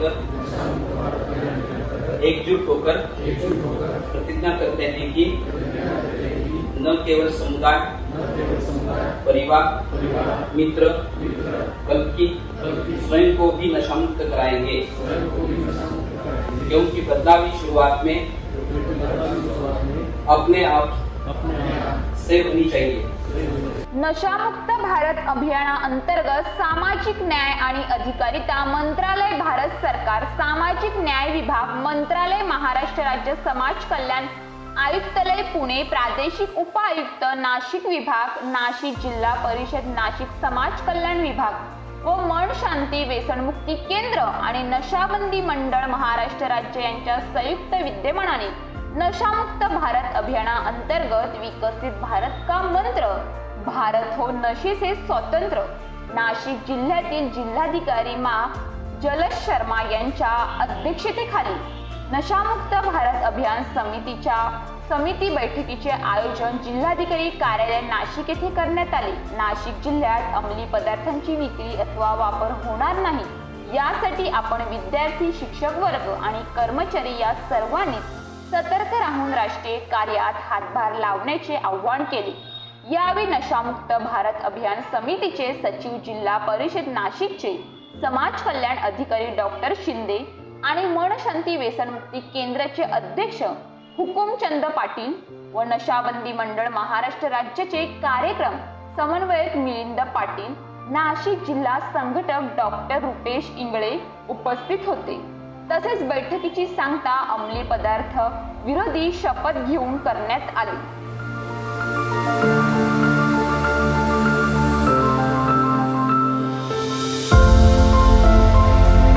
अंतर्गत एकजुट होकर प्रतिज्ञा करते हैं कि न केवल समुदाय, परिवार, मित्र बल्कि स्वयं को भी नशा मुक्त कराएंगे, क्योंकि बदलाव की शुरुआत में अपने आप से होनी चाहिए। नशामुक्त भारत अभियानाअंतर्गत सामाजिक न्याय आणि अधिकारिता मंत्रालय, भारत सरकार, सामाजिक न्याय विभाग मंत्रालय, महाराष्ट्र राज्य समाज कल्याण आयुक्तालय पुणे, प्रादेशिक उपायुक्त नाशिक विभाग, नाशिक जिल्हा परिषद, नाशिक समाज कल्याण विभाग व मन शांती व्यसनमुक्ती केंद्र आणि नशाबंदी मंडळ महाराष्ट्र राज्य यांच्या संयुक्त विद्यमानाने नशामुक्त भारत अभियानाअंतर्गत विकसित भारत का मंत्र, भारत हो नशे से स्वतंत्र, नाशिक जिल्ह्यातील जिल्हाधिकारी मा जलज शर्मा यांच्या अध्यक्षतेखाली नशामुक्त भारत अभियान समितीच्या समिती बैठकीचे आयोजन जिल्हाधिकारी कार्यालय नाशिक येथे करण्यात आले। नाशिक जिल्ह्यात अंमली पदार्थांची विक्री अथवा वापर होणार नाही यासाठी आपण विद्यार्थी, शिक्षक वर्ग आणि कर्मचारी या सर्वांनी सतर्क राहून राष्ट्रीय कार्यात हातभार लावण्याचे आवाहन केले। यावेळी नशामुक्त भारत अभियान समितीचे सचिव, जिल्हा परिषद नाशिकचे समाज कल्याण अधिकारी डॉक्टर शिंदे आणि मन शांती व्यसनमुक्ती केंद्राचे अध्यक्ष हुकुमचंद पाटील व नशाबंदी मंडळ महाराष्ट्र राज्याचे कार्यक्रम समन्वयक मिलिंद पाटील, नाशिक जिल्हा संघटक डॉक्टर रुपेश इंगळे उपस्थित होते। तसेच बैठकीची सांगता अंमली पदार्थ विरोधी शपथ घेऊन करण्यात आली।